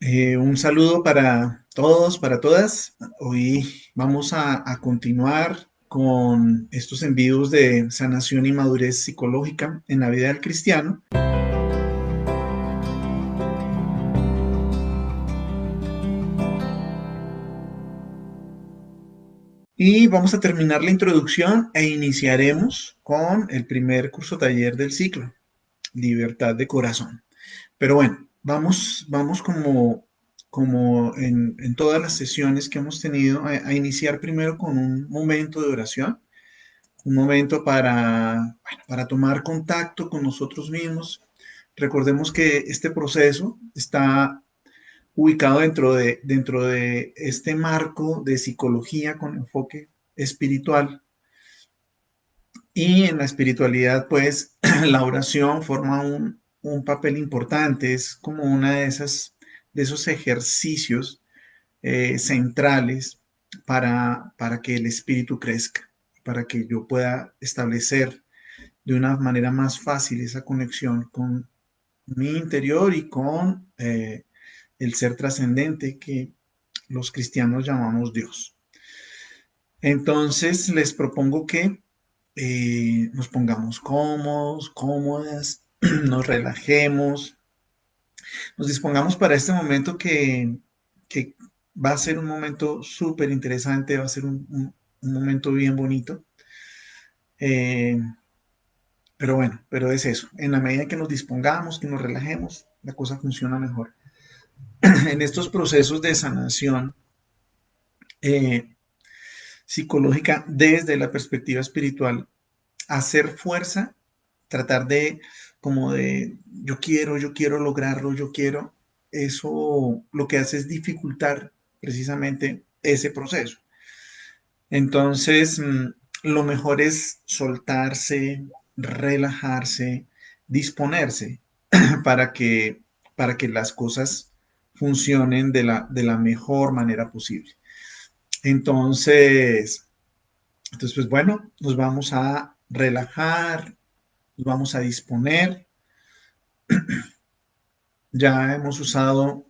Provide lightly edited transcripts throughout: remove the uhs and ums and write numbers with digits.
Un saludo para todos, para todas. Hoy vamos a continuar con estos envíos de sanación y madurez psicológica en la vida del cristiano. Y vamos a terminar la introducción e iniciaremos con el primer curso taller del ciclo, Libertad de Corazón. Pero bueno, vamos como en todas las sesiones que hemos tenido a iniciar primero con un momento de oración, un momento para tomar contacto con nosotros mismos. Recordemos que este proceso está ubicado dentro de este marco de psicología con enfoque espiritual. Y en la espiritualidad, pues, la oración forma un papel importante, es como una de esos ejercicios centrales para que el espíritu crezca, para que yo pueda establecer de una manera más fácil esa conexión con mi interior y con el ser trascendente que los cristianos llamamos Dios. Entonces, les propongo que nos pongamos cómodos, cómodas, nos relajemos, nos dispongamos para este momento que va a ser un momento súper interesante, va a ser un momento bien bonito. Eh, pero bueno, pero es eso. En la medida que nos dispongamos, que nos relajemos, la cosa funciona mejor. En estos procesos de sanación eh, psicológica desde la perspectiva espiritual, hacer fuerza, tratar de como de yo quiero lograrlo, yo quiero, eso lo que hace es dificultar precisamente ese proceso. Entonces, lo mejor es soltarse, relajarse, disponerse para que, para que las cosas funcionen de la mejor manera posible. Entonces, pues bueno, nos vamos a relajar, nos vamos a disponer. Ya hemos usado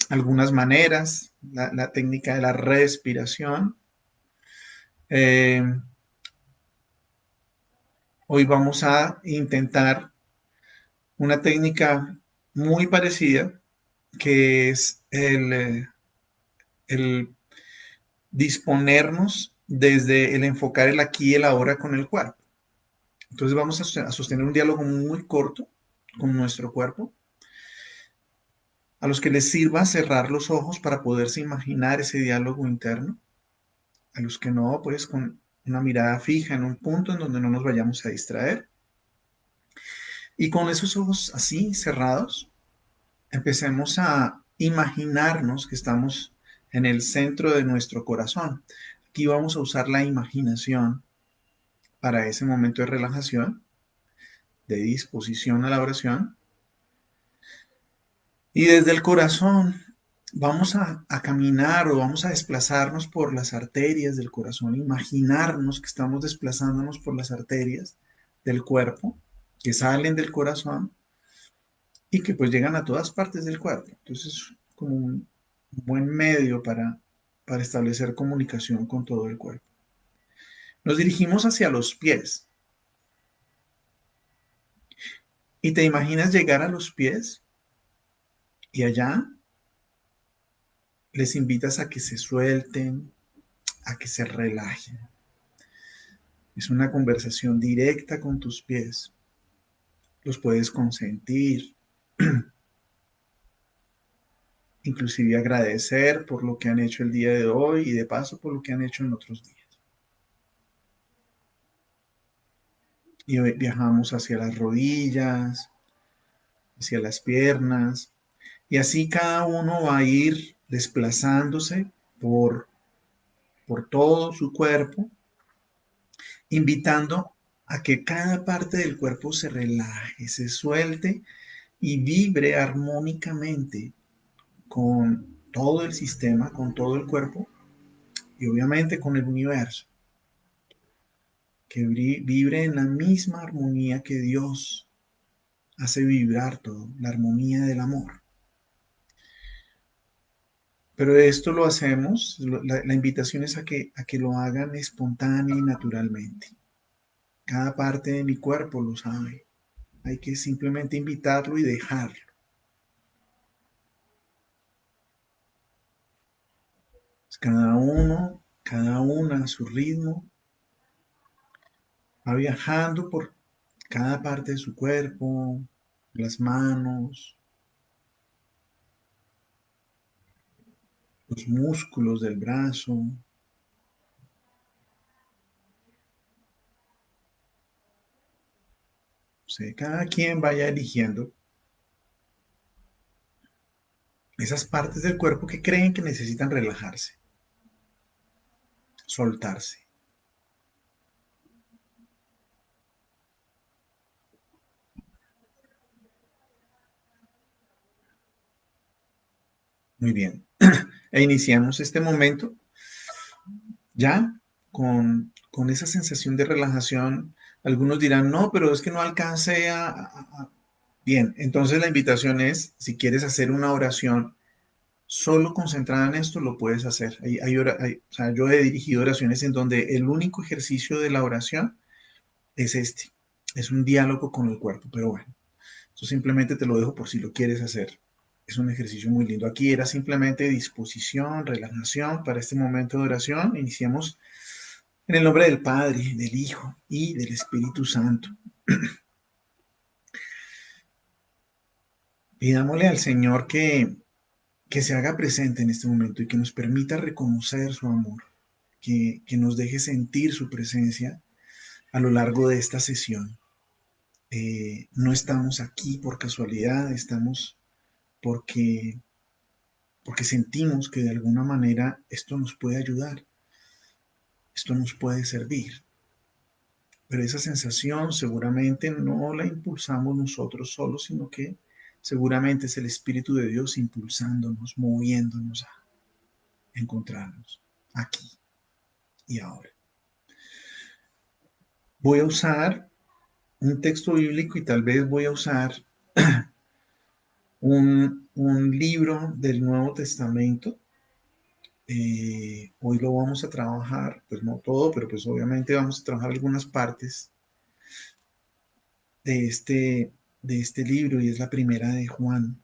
algunas maneras, la técnica de la respiración. Eh, Hoy vamos a intentar una técnica muy parecida, que es el disponernos desde el enfocar el aquí y el ahora con el cuerpo. Entonces vamos a sostener un diálogo muy corto con nuestro cuerpo, a los que les sirva cerrar los ojos para poderse imaginar ese diálogo interno, a los que no, pues con una mirada fija en un punto en donde no nos vayamos a distraer. Y con esos ojos así cerrados, empecemos a imaginarnos que estamos en el centro de nuestro corazón. Aquí vamos a usar la imaginación para ese momento de relajación, de disposición a la oración. Y desde el corazón vamos a caminar o vamos a desplazarnos por las arterias del corazón, imaginarnos que estamos desplazándonos por las arterias del cuerpo, que salen del corazón y que pues llegan a todas partes del cuerpo. Entonces, como un buen medio para establecer comunicación con todo el cuerpo. Nos dirigimos hacia los pies y te imaginas llegar a los pies y allá les invitas a que se suelten, a que se relajen. Es una conversación directa con tus pies. Los puedes consentir, inclusive agradecer por lo que han hecho el día de hoy y de paso por lo que han hecho en otros días. Y viajamos hacia las rodillas, hacia las piernas, y así cada uno va a ir desplazándose por, por todo su cuerpo, invitando a que cada parte del cuerpo se relaje, se suelte y vibre armónicamente con todo el sistema, con todo el cuerpo y obviamente con el universo, que vibre en la misma armonía que Dios hace vibrar todo, la armonía del amor. Pero esto lo hacemos, la invitación es a que lo hagan espontánea y naturalmente. Cada parte de mi cuerpo lo sabe. Hay que simplemente invitarlo y dejarlo. Cada uno, cada una a su ritmo, va viajando por cada parte de su cuerpo, las manos, los músculos del brazo. O sea, cada quien vaya eligiendo esas partes del cuerpo que creen que necesitan relajarse, soltarse. Muy bien. E iniciamos este momento ya con esa sensación de relajación. Algunos dirán, no, pero es que no alcancé Bien, entonces la invitación es, si quieres hacer una oración solo concentrada en esto, lo puedes hacer. O sea, yo he dirigido oraciones en donde el único ejercicio de la oración es este. Es un diálogo con el cuerpo, pero bueno, eso simplemente te lo dejo por si lo quieres hacer. Es un ejercicio muy lindo. Aquí era simplemente disposición, relajación para este momento de oración. Iniciamos en el nombre del Padre, del Hijo y del Espíritu Santo. Pidámosle al Señor que se haga presente en este momento y que nos permita reconocer su amor, que nos deje sentir su presencia a lo largo de esta sesión. No estamos aquí por casualidad, estamos porque, porque sentimos que de alguna manera esto nos puede ayudar, esto nos puede servir. Pero esa sensación seguramente no la impulsamos nosotros solos, sino que seguramente es el Espíritu de Dios impulsándonos, moviéndonos a encontrarnos aquí y ahora. Voy a usar un texto bíblico y tal vez voy a usar un libro del Nuevo Testamento. Hoy lo vamos a trabajar, pues no todo, pero pues obviamente vamos a trabajar algunas partes de de este libro y es la primera de Juan.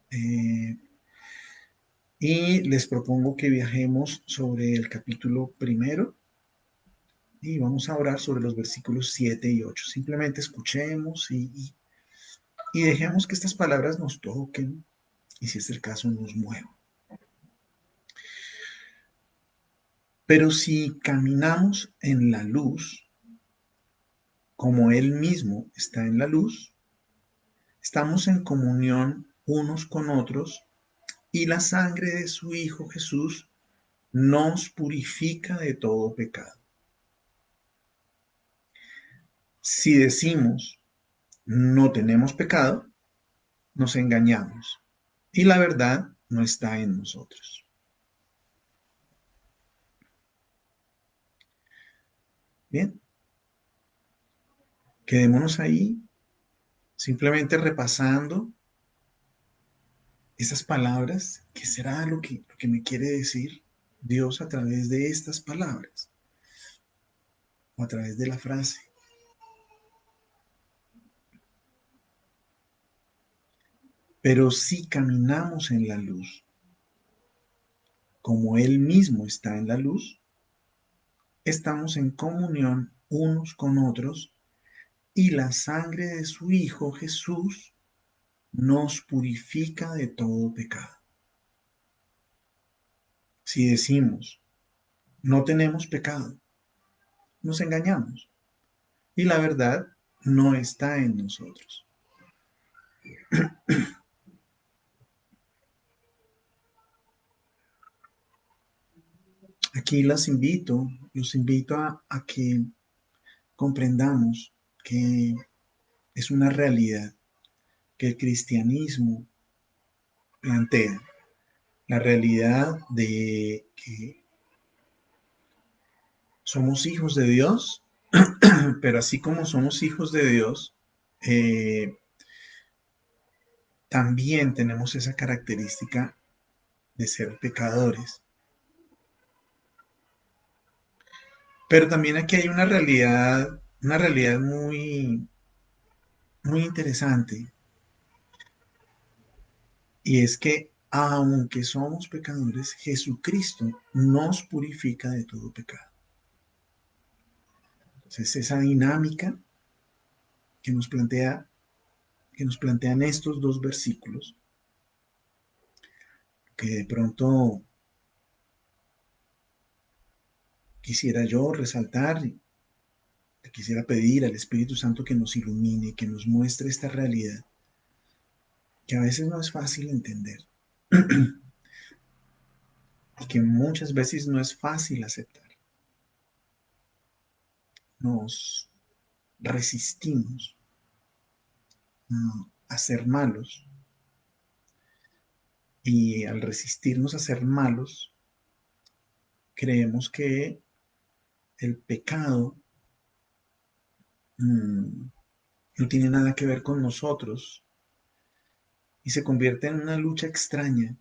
Eh, y les propongo que viajemos sobre el capítulo primero y vamos a orar sobre los versículos 7 y 8. Simplemente escuchemos y dejemos que estas palabras nos toquen y si es el caso nos muevan. Pero si caminamos en la luz, como Él mismo está en la luz, estamos en comunión unos con otros y la sangre de su Hijo Jesús nos purifica de todo pecado. Si decimos no tenemos pecado, nos engañamos y la verdad no está en nosotros. Bien, quedémonos ahí simplemente repasando esas palabras. ¿Qué será lo que me quiere decir Dios a través de estas palabras o a través de la frase? Pero si caminamos en la luz, como Él mismo está en la luz, estamos en comunión unos con otros y la sangre de su Hijo Jesús nos purifica de todo pecado. Si decimos no tenemos pecado, nos engañamos y la verdad no está en nosotros. Aquí los invito a que comprendamos que es una realidad que el cristianismo plantea, la realidad de que somos hijos de Dios, pero así como somos hijos de Dios, eh, también tenemos esa característica de ser pecadores. Pero también aquí hay una realidad muy, muy interesante, y es que aunque somos pecadores, Jesucristo nos purifica de todo pecado. Entonces, esa dinámica que nos plantea, que nos plantean estos dos versículos, que de pronto quisiera yo resaltar, quisiera pedir al Espíritu Santo que nos ilumine, que nos muestre esta realidad, que a veces no es fácil entender y que muchas veces no es fácil aceptar. Nos resistimos a ser malos, y al resistirnos a ser malos, creemos que el pecado mmm, no tiene nada que ver con nosotros, y se convierte en una lucha extraña,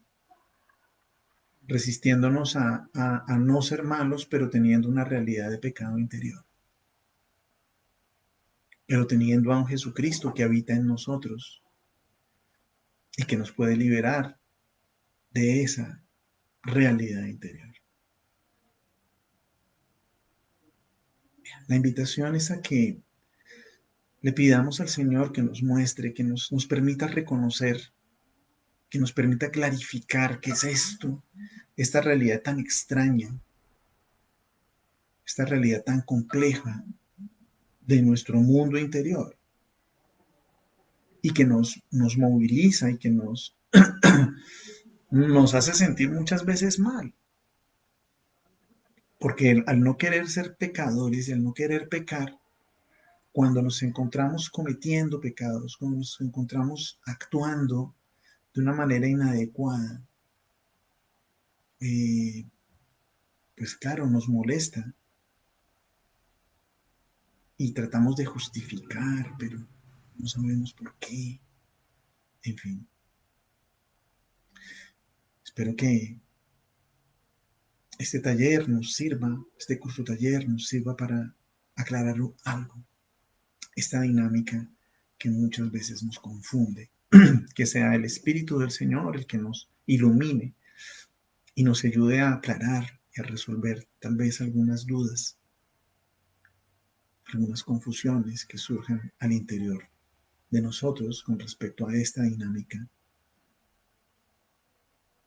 resistiéndonos a no ser malos, pero teniendo una realidad de pecado interior, pero teniendo a un Jesucristo que habita en nosotros y que nos puede liberar de esa realidad interior. La invitación es a que le pidamos al Señor que nos muestre, que nos permita reconocer, que nos permita clarificar qué es esto, esta realidad tan extraña, esta realidad tan compleja de nuestro mundo interior, y que nos moviliza y que nos hace sentir muchas veces mal, porque al no querer ser pecadores y al no querer pecar, cuando nos encontramos cometiendo pecados, cuando nos encontramos actuando de una manera inadecuada, eh, pues claro, nos molesta y tratamos de justificar, pero no sabemos por qué. En fin, espero que este taller nos sirva, este curso taller nos sirva para aclarar algo, esta dinámica que muchas veces nos confunde. Que sea el Espíritu del Señor el que nos ilumine y nos ayude a aclarar y a resolver tal vez algunas dudas, algunas confusiones que surjan al interior de nosotros con respecto a esta dinámica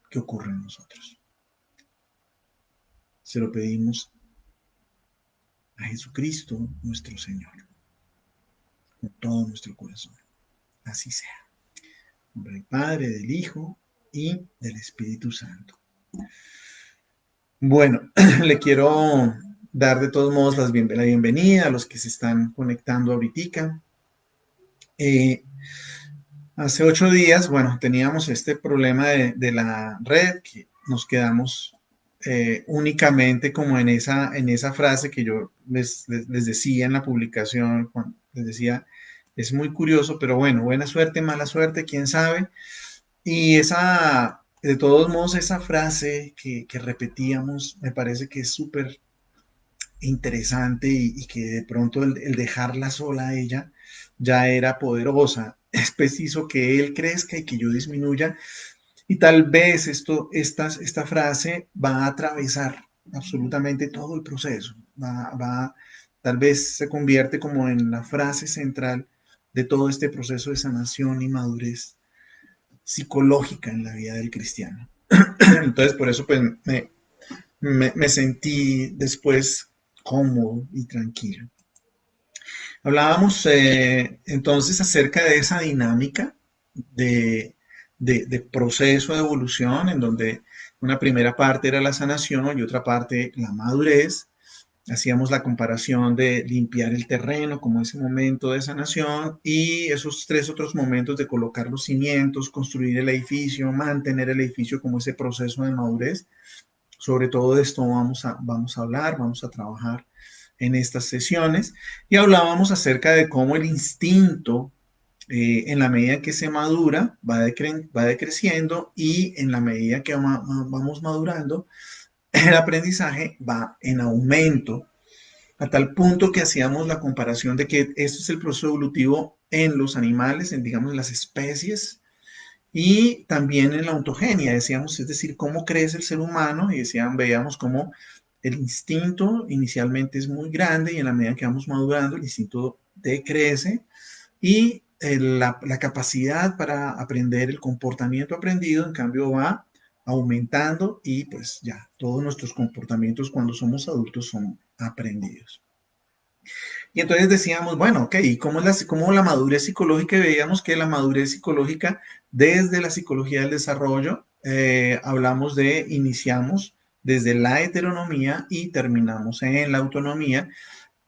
que ocurre en nosotros. Se lo pedimos a Jesucristo, nuestro Señor, con todo nuestro corazón. Así sea. En nombre del Padre, del Hijo y del Espíritu Santo. Bueno, le quiero dar de todos modos la bienvenida a los que se están conectando ahorita. Hace 8 días, bueno, teníamos este problema de la red, que nos quedamos únicamente como en esa frase que yo les decía en la publicación, les decía, es muy curioso, pero bueno, buena suerte, mala suerte, quién sabe. Y de todos modos, esa frase que repetíamos, me parece que es súper interesante, y que de pronto el dejarla sola a ella ya era poderosa. Es preciso que él crezca y que yo disminuya, y tal vez esta frase va a atravesar absolutamente todo el proceso. Tal vez se convierte como en la frase central de todo este proceso de sanación y madurez psicológica en la vida del cristiano. Entonces, por eso pues me sentí después cómodo y tranquilo. Hablábamos entonces acerca de esa dinámica de, de proceso de evolución, en donde una primera parte era la sanación y otra parte la madurez. Hacíamos la comparación de limpiar el terreno como ese momento de sanación, y esos 3 otros momentos de colocar los cimientos, construir el edificio, mantener el edificio como ese proceso de madurez. Sobre todo de esto vamos a hablar, vamos a trabajar en estas sesiones, y hablábamos acerca de cómo el instinto En la medida que se madura, va decreciendo y en la medida que vamos madurando, el aprendizaje va en aumento, a tal punto que hacíamos la comparación de que esto es el proceso evolutivo en los animales, en digamos las especies, y también en la ontogenia, decíamos, es decir, cómo crece el ser humano, y veíamos cómo el instinto inicialmente es muy grande y en la medida que vamos madurando, el instinto decrece y la capacidad para aprender el comportamiento aprendido, en cambio, va aumentando y pues ya todos nuestros comportamientos cuando somos adultos son aprendidos. Y entonces decíamos, bueno, ok, ¿y cómo la madurez psicológica? Y veíamos que la madurez psicológica, desde la psicología del desarrollo, hablamos iniciamos desde la heteronomía y terminamos en la autonomía.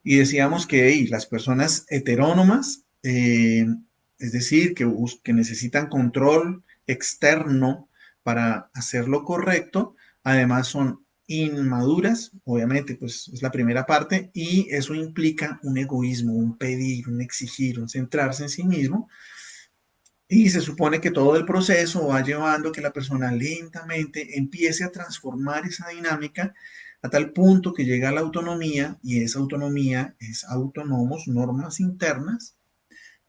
Y decíamos que hey, las personas heterónomas, es decir, que necesitan control externo para hacer lo correcto, además son inmaduras, obviamente, pues es la primera parte, y eso implica un egoísmo, un pedir, un exigir, un centrarse en sí mismo, y se supone que todo el proceso va llevando a que la persona lentamente empiece a transformar esa dinámica a tal punto que llega a la autonomía y esa autonomía es autónomos, normas internas.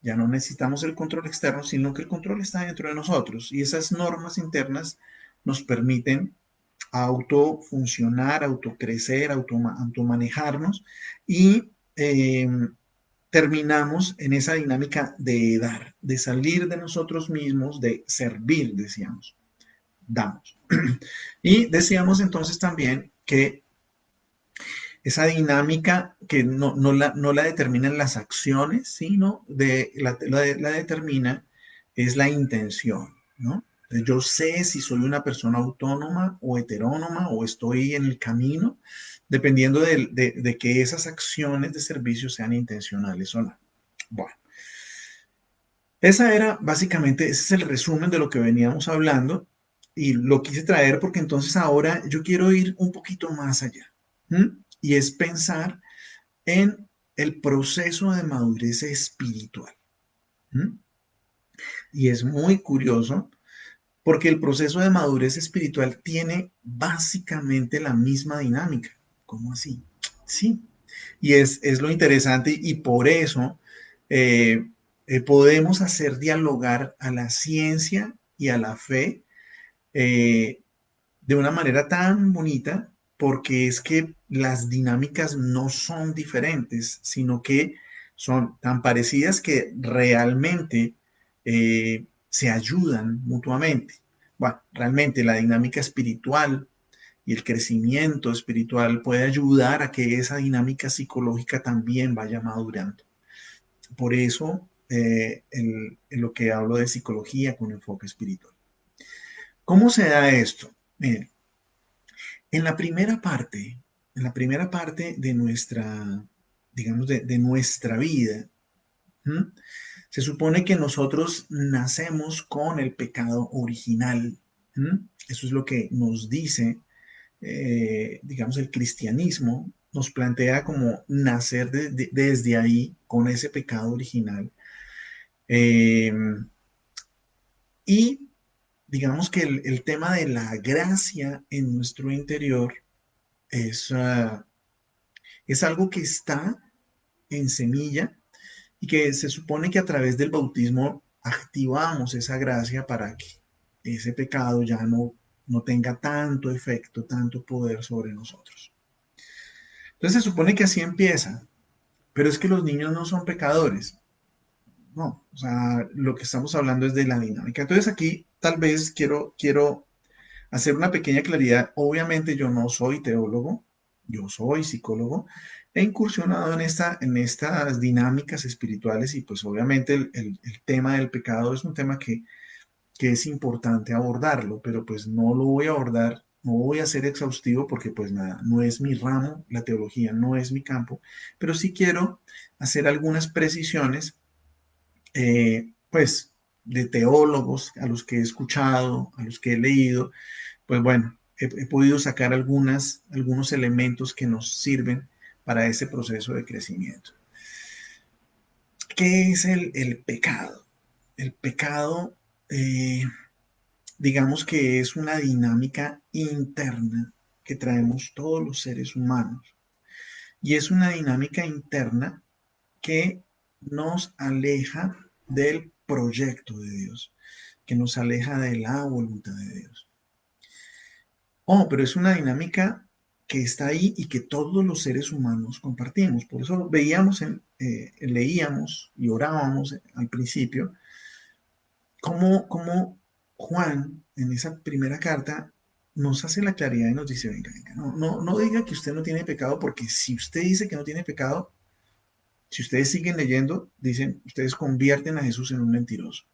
Ya no necesitamos el control externo, sino que el control está dentro de nosotros y esas normas internas nos permiten autofuncionar, autocrecer, automanejarnos y terminamos en esa dinámica de dar, de salir de nosotros mismos, de servir, decíamos, damos. Y decíamos entonces también que esa dinámica que no la determinan las acciones, sino la determina es la intención, ¿no? Entonces, yo sé si soy una persona autónoma o heterónoma o estoy en el camino, dependiendo de que esas acciones de servicio sean intencionales o no. Bueno, esa era básicamente, ese es el resumen de lo que veníamos hablando y lo quise traer porque entonces ahora yo quiero ir un poquito más allá. ¿M? Y es pensar en el proceso de madurez espiritual. ¿M? Y es muy curioso porque el proceso de madurez espiritual tiene básicamente la misma dinámica. ¿Cómo así? Sí. Y es lo interesante y por eso podemos hacer dialogar a la ciencia y a la fe eh, de una manera tan bonita porque es que las dinámicas no son diferentes, sino que son tan parecidas que realmente se ayudan mutuamente. Bueno, realmente la dinámica espiritual y el crecimiento espiritual puede ayudar a que esa dinámica psicológica también vaya madurando. Por eso, en lo que hablo de psicología con enfoque espiritual. ¿Cómo se da esto? Miren, en la primera parte, en la primera parte de nuestra, digamos, de nuestra vida, ¿m? Se supone que nosotros nacemos con el pecado original. ¿M? Eso es lo que nos dice, digamos, el cristianismo. Nos plantea como nacer desde ahí con ese pecado original. Eh, y digamos que el tema de la gracia en nuestro interior es, es algo que está en semilla y que se supone que a través del bautismo activamos esa gracia para que ese pecado ya no tenga tanto efecto, tanto poder sobre nosotros. Entonces se supone que así empieza, pero es que los niños no son pecadores. No, o sea, lo que estamos hablando es de la dinámica. Entonces aquí tal vez quiero hacer una pequeña claridad. Obviamente yo no soy teólogo, yo soy psicólogo. He incursionado en estas dinámicas espirituales y pues obviamente el tema del pecado es un tema que es importante abordarlo, pero pues no lo voy a abordar, no voy a ser exhaustivo porque pues nada, no es mi ramo, la teología no es mi campo, pero sí quiero hacer algunas precisiones, pues de teólogos a los que he escuchado, a los que he leído, pues bueno, he podido sacar algunos elementos que nos sirven para ese proceso de crecimiento. ¿Qué es el pecado? el pecado, eh, digamos que es una dinámica interna que traemos todos los seres humanos. Y es una dinámica interna que nos aleja del proyecto de Dios, que nos aleja de la voluntad de Dios. Oh, pero es una dinámica que está ahí y que todos los seres humanos compartimos. Por eso veíamos, leíamos y orábamos al principio, cómo Juan, en esa primera carta, nos hace la claridad y nos dice, venga, venga, no diga que usted no tiene pecado, porque si usted dice que no tiene pecado, si ustedes siguen leyendo, dicen, ustedes convierten a Jesús en un mentiroso.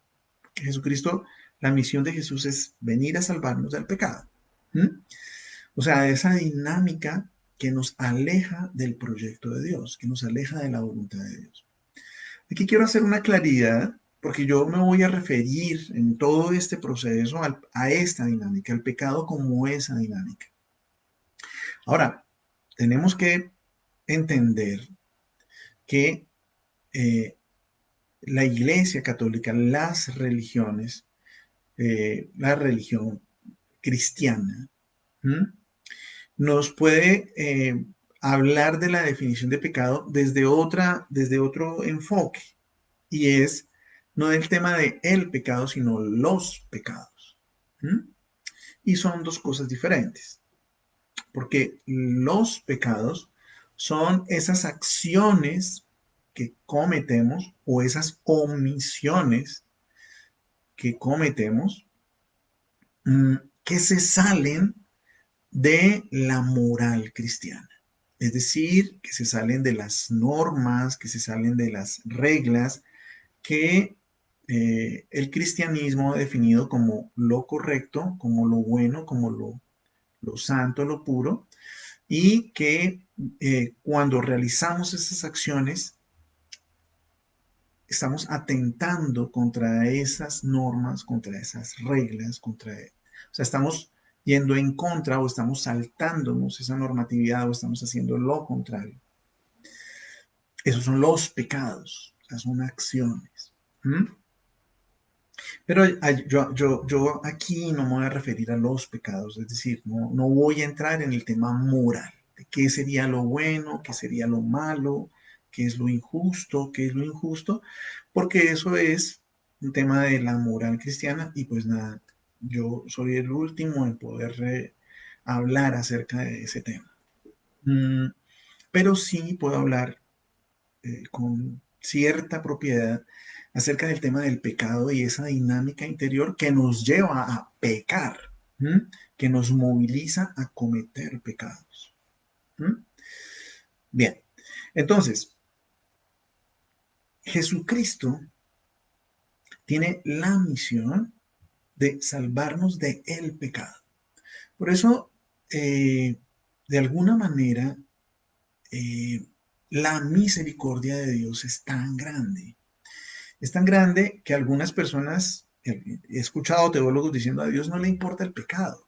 Porque Jesucristo, la misión de Jesús es venir a salvarnos del pecado. ¿Mm? O sea, esa dinámica que nos aleja del proyecto de Dios, que nos aleja de la voluntad de Dios. Aquí quiero hacer una claridad, porque yo me voy a referir en todo este proceso a esta dinámica, al pecado como esa dinámica. Ahora, tenemos que entender que la Iglesia Católica, las religiones, la religión cristiana, ¿m? Nos puede hablar de la definición de pecado desde otro enfoque, y es no del tema de el pecado, sino los pecados. ¿M? Y son dos cosas diferentes, porque los pecados son esas acciones que cometemos o esas omisiones que cometemos que se salen de la moral cristiana. Es decir, que se salen de las normas, que se salen de las reglas que el cristianismo ha definido como lo correcto, como lo bueno, como lo santo, lo puro, y que cuando realizamos esas acciones estamos atentando contra esas normas, contra esas reglas, o sea, estamos yendo en contra o estamos saltándonos esa normatividad o estamos haciendo lo contrario. Esos son los pecados, o sea, son acciones. ¿Mm? Pero yo aquí no me voy a referir a los pecados, es decir, no voy a entrar en el tema moral, de qué sería lo bueno, qué sería lo malo, qué es lo injusto, qué es lo injusto, porque eso es un tema de la moral cristiana y pues nada, yo soy el último en poder hablar acerca de ese tema. Mm, pero sí puedo hablar con cierta propiedad acerca del tema del pecado y esa dinámica interior que nos lleva a pecar, ¿m? Que nos moviliza a cometer pecados. ¿M? Bien, entonces, Jesucristo tiene la misión de salvarnos de el pecado. Por eso, de alguna manera, eh, la misericordia de Dios es tan grande. Es tan grande que algunas personas, he escuchado teólogos diciendo, a Dios no le importa el pecado.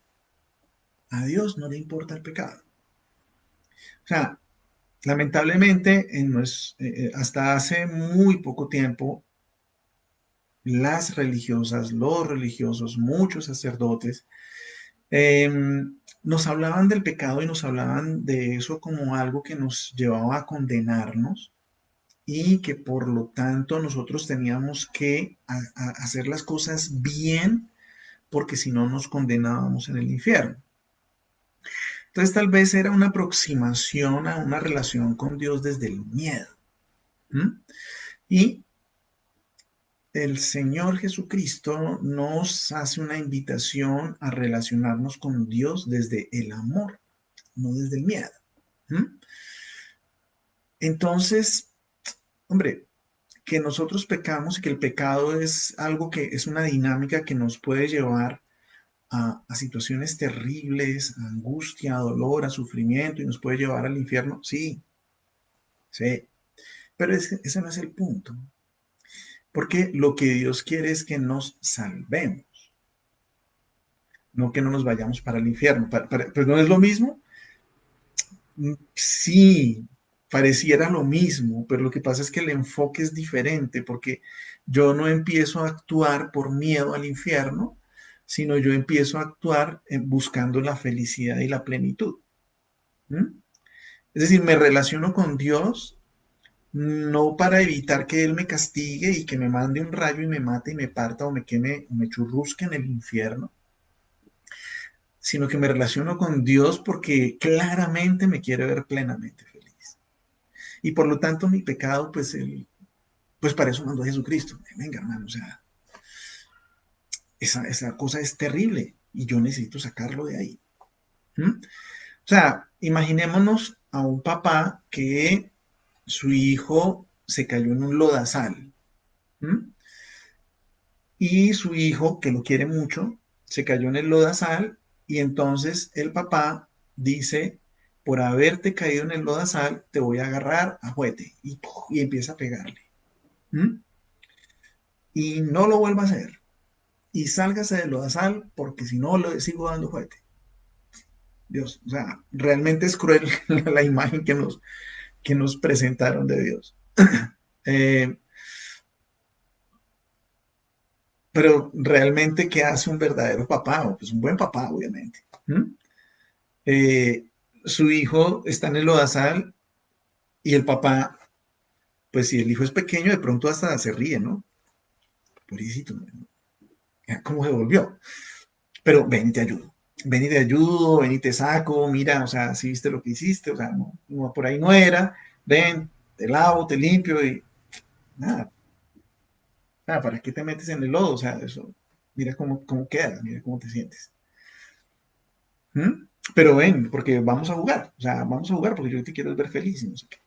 A Dios no le importa el pecado. O sea, lamentablemente, hasta hace muy poco tiempo, las religiosas, los religiosos, muchos sacerdotes, eh, nos hablaban del pecado y nos hablaban de eso como algo que nos llevaba a condenarnos y que por lo tanto nosotros teníamos que hacer las cosas bien porque si no nos condenábamos en el infierno. Entonces tal vez era una aproximación a una relación con Dios desde el miedo. ¿M? Y el Señor Jesucristo nos hace una invitación a relacionarnos con Dios desde el amor, no desde el miedo. ¿M? Entonces, hombre, que nosotros pecamos y que el pecado es algo que es una dinámica que nos puede llevar a situaciones terribles, a angustia, a dolor, a sufrimiento y nos puede llevar al infierno. Sí, sí, pero ese no es el punto, porque lo que Dios quiere es que nos salvemos, no que no nos vayamos para el infierno. Pues no es lo mismo. Sí, pareciera lo mismo, pero lo que pasa es que el enfoque es diferente, porque yo no empiezo a actuar por miedo al infierno, sino yo empiezo a actuar buscando la felicidad y la plenitud. ¿Mm? Es decir, me relaciono con Dios no para evitar que Él me castigue y que me mande un rayo y me mate y me parta o me queme o me churrusque en el infierno, sino que me relaciono con Dios porque claramente me quiere ver plenamente feliz. Y por lo tanto mi pecado, pues para eso mandó a Jesucristo. Venga, hermano, o sea, esa cosa es terrible y yo necesito sacarlo de ahí. ¿Mm? O sea, imaginémonos a un papá que su hijo se cayó en un lodazal. ¿Mm? Y su hijo, que lo quiere mucho, se cayó en el lodazal y entonces el papá dice, por haberte caído en el lodazal, te voy a agarrar a juguete y empieza a pegarle. ¿Mm? Y no lo vuelva a hacer. Y sálgase del lodazal porque si no le sigo dando juguete. Dios, o sea, realmente es cruel la imagen que nos presentaron de Dios. Eh, pero realmente, ¿qué hace un verdadero papá? Pues un buen papá, obviamente. ¿Mm? Eh, Su hijo está en el lodazal y el papá, pues si el hijo es pequeño, de pronto hasta se ríe, ¿no? Pobrecito, ¿no? ¿Cómo se volvió? Pero ven y te ayudo. Ven y te ayudo, ven y te saco, mira, o sea, si viste lo que hiciste, o sea, no, no, por ahí no era, ven, te lavo, te limpio y nada, nada, ¿para qué te metes en el lodo? O sea, eso, mira cómo queda, mira cómo te sientes. ¿Mm? Pero ven, porque vamos a jugar, o sea, vamos a jugar porque yo te quiero ver feliz y no sé qué.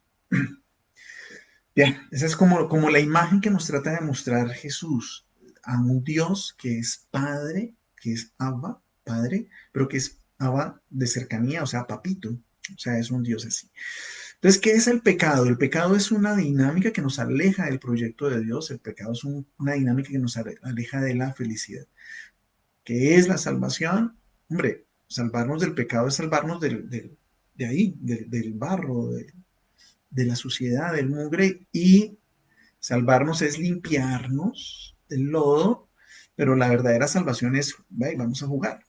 Bien, esa es como la imagen que nos trata de mostrar Jesús a un Dios que es Padre, que es Abba, Padre, pero que es Abba de cercanía, o sea, papito, o sea, es un Dios así. Entonces, ¿qué es el pecado? El pecado es una dinámica que nos aleja del proyecto de Dios, el pecado es una dinámica que nos aleja de la felicidad. ¿Qué es la salvación? Hombre, salvarnos del pecado es salvarnos de ahí, del barro, de la suciedad, del mugre y salvarnos es limpiarnos del lodo, pero la verdadera salvación es, vamos a jugar,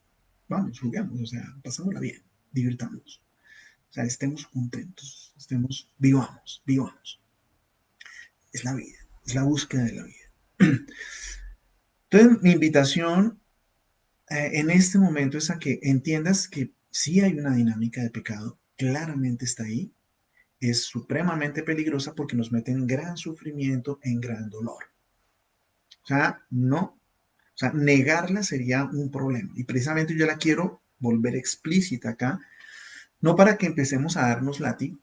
vamos, juguemos, o sea, pasámosla bien, divirtamos, o sea, estemos contentos, vivamos. Es la vida, es la búsqueda de la vida. Entonces, mi invitación en este momento es a que entiendas que sí hay una dinámica de pecado, claramente está ahí, es supremamente peligrosa porque nos mete en gran sufrimiento, en gran dolor. O sea, no, o sea, negarla sería un problema. Y precisamente yo la quiero volver explícita acá, no para que empecemos a darnos látigo,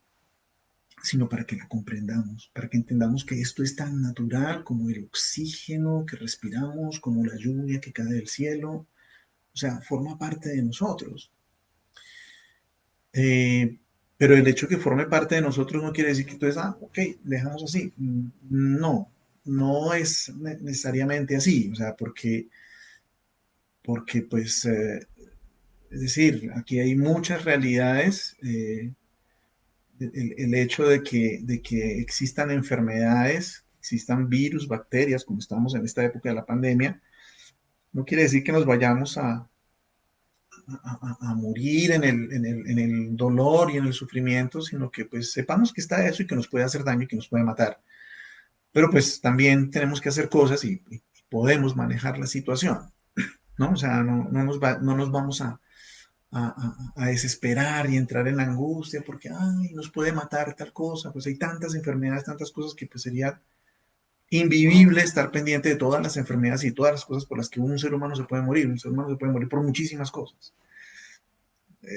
sino para que la comprendamos, para que entendamos que esto es tan natural como el oxígeno que respiramos, como la lluvia que cae del cielo, o sea, forma parte de nosotros. Eh, pero el hecho de que forme parte de nosotros no quiere decir que entonces, ok, dejamos así. No, no es necesariamente así, o sea, porque pues es decir, aquí hay muchas realidades. El hecho de que existan enfermedades, existan virus, bacterias, como estamos en esta época de la pandemia, no quiere decir que nos vayamos a morir en el dolor y en el sufrimiento, sino que pues sepamos que está eso y que nos puede hacer daño y que nos puede matar. Pero pues también tenemos que hacer cosas y podemos manejar la situación, ¿no? O sea, no nos vamos a desesperar y entrar en angustia porque, ay, nos puede matar tal cosa, pues hay tantas enfermedades, tantas cosas que pues sería invivible estar pendiente de todas las enfermedades y todas las cosas por las que un ser humano se puede morir. Un ser humano se puede morir por muchísimas cosas.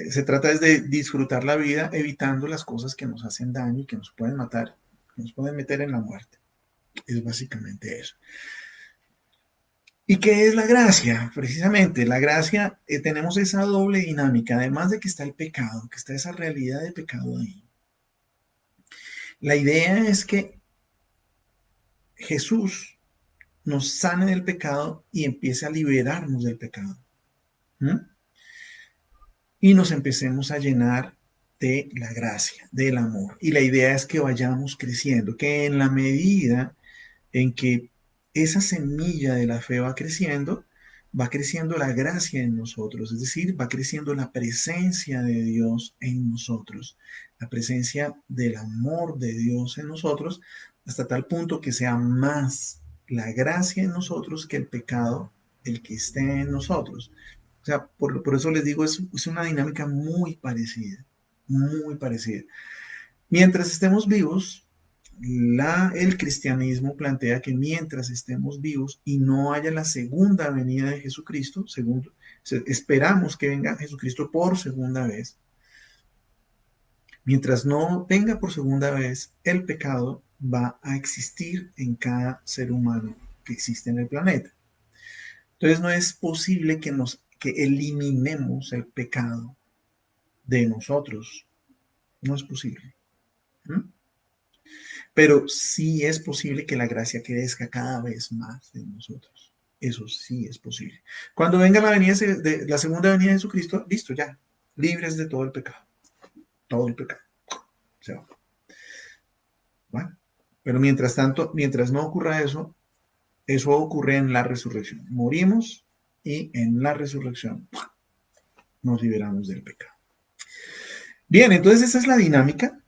Se trata es de disfrutar la vida evitando las cosas que nos hacen daño y que nos pueden matar, que nos pueden meter en la muerte. Es básicamente eso. ¿Y qué es la gracia? Precisamente, la gracia, tenemos esa doble dinámica, además de que está el pecado, que está esa realidad de pecado ahí. La idea es que Jesús nos sane del pecado y empiece a liberarnos del pecado. ¿Mm? Y nos empecemos a llenar. de la gracia, del amor. Y la idea es que vayamos creciendo, que en la medida en que esa semilla de la fe va creciendo la gracia en nosotros, es decir, va creciendo la presencia de Dios en nosotros, la presencia del amor de Dios en nosotros, hasta tal punto que sea más la gracia en nosotros que el pecado, el que esté en nosotros. O sea, por eso les digo, es una dinámica muy parecida, muy parecida. Mientras estemos vivos, el cristianismo plantea que mientras estemos vivos y no haya la segunda venida de Jesucristo, esperamos que venga Jesucristo por segunda vez, mientras no venga por segunda vez, el pecado va a existir en cada ser humano que existe en el planeta. Entonces no es posible que eliminemos el pecado de nosotros. No es posible. ¿Mm? Pero sí es posible que la gracia crezca cada vez más en nosotros. Eso sí es posible. Cuando venga la segunda venida de Jesucristo, listo, ya, libres de todo el pecado. Todo el pecado. Se va. ¿Vale? Pero mientras tanto, mientras no ocurra eso, eso ocurre en la resurrección. Morimos y en la resurrección nos liberamos del pecado. Bien, entonces esa es la dinámica.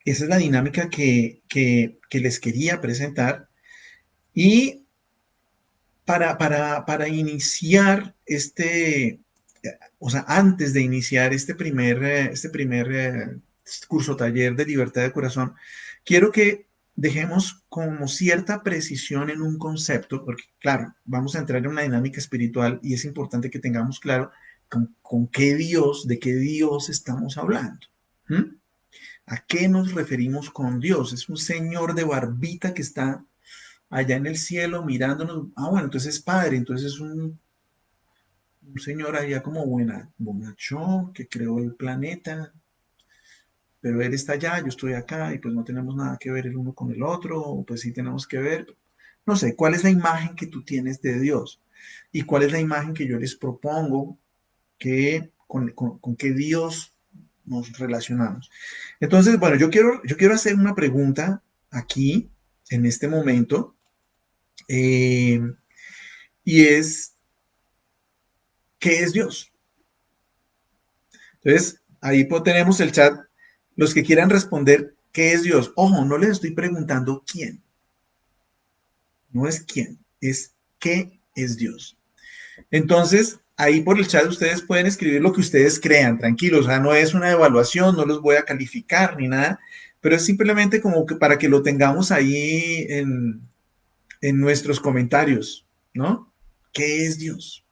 Esa es la dinámica que les quería presentar. Y para iniciar o sea, antes de iniciar este primer curso taller de libertad de corazón, quiero que dejemos como cierta precisión en un concepto, porque claro, vamos a entrar en una dinámica espiritual y es importante que tengamos claro con qué Dios, de qué Dios estamos hablando. ¿Mm? ¿A qué nos referimos con Dios? Es un señor de barbita que está allá en el cielo mirándonos. Ah, bueno, entonces es padre, entonces es un señor allá como bonachón que creó el planeta, pero él está allá, yo estoy acá y pues no tenemos nada que ver el uno con el otro, o pues sí tenemos que ver. No sé, ¿cuál es la imagen que tú tienes de Dios? ¿Y cuál es la imagen que yo les propongo con que Dios nos relacionamos? Entonces, bueno, yo quiero hacer una pregunta aquí, en este momento, eh, y es, ¿qué es Dios? Entonces, ahí tenemos el chat. Los que quieran responder, ¿qué es Dios? Ojo, no les estoy preguntando quién. No es quién, es qué es Dios. Entonces, ahí por el chat ustedes pueden escribir lo que ustedes crean, tranquilos. O sea, no es una evaluación, no los voy a calificar ni nada, pero es simplemente como que para que lo tengamos ahí en nuestros comentarios, ¿no? ¿Qué es Dios?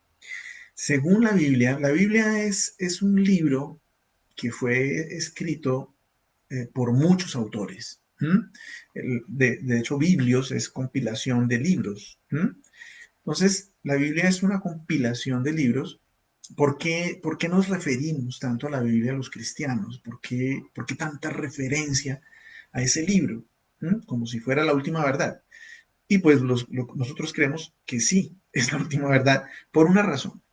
Según la Biblia es un libro que fue escrito por muchos autores. De hecho, Biblios es compilación de libros. Entonces, la Biblia es una compilación de libros. ¿Por qué nos referimos tanto a la Biblia a los cristianos? ¿Por qué tanta referencia a ese libro? Como si fuera la última verdad. Y pues nosotros creemos que sí, es la última verdad, por una razón.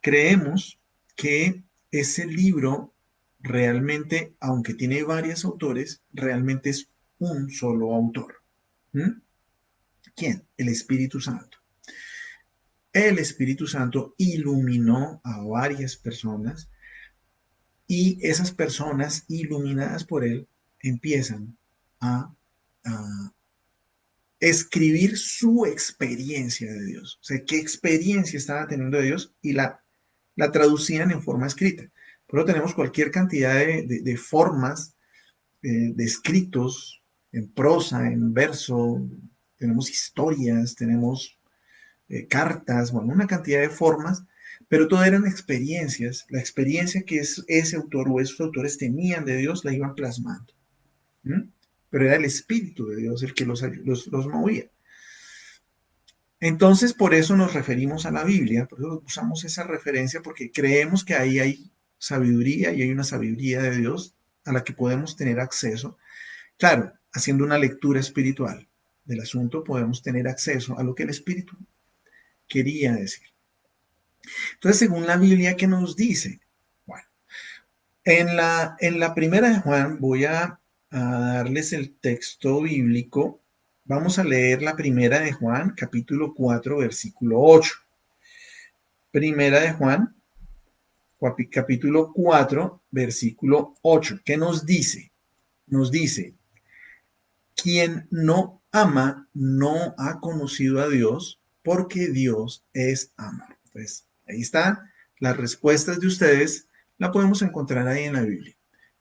Creemos que ese libro realmente, aunque tiene varios autores, realmente es un solo autor. ¿Mm? ¿Quién? El Espíritu Santo. El Espíritu Santo iluminó a varias personas y esas personas iluminadas por él empiezan a escribir su experiencia de Dios. O sea, qué experiencia estaban teniendo de Dios y la traducían en forma escrita. Pero tenemos cualquier cantidad de formas, de escritos, en prosa, en verso, tenemos historias, tenemos cartas, bueno, una cantidad de formas, pero todo eran experiencias. La experiencia que ese autor o esos autores tenían de Dios la iban plasmando. ¿Mm? Pero era el Espíritu de Dios el que los movía. Entonces, por eso nos referimos a la Biblia, por eso usamos esa referencia, porque creemos que ahí hay sabiduría y hay una sabiduría de Dios a la que podemos tener acceso. Claro, haciendo una lectura espiritual del asunto, podemos tener acceso a lo que el Espíritu quería decir. Entonces, según la Biblia, ¿qué nos dice? Bueno, En la primera de Juan voy a darles el texto bíblico. Vamos a leer la primera de Juan, capítulo 4, versículo 8. Primera de Juan, capítulo 4, versículo 8. ¿Qué nos dice? Nos dice, quien no ama no ha conocido a Dios porque Dios es amor. Entonces, ahí está. Las respuestas de ustedes la podemos encontrar ahí en la Biblia.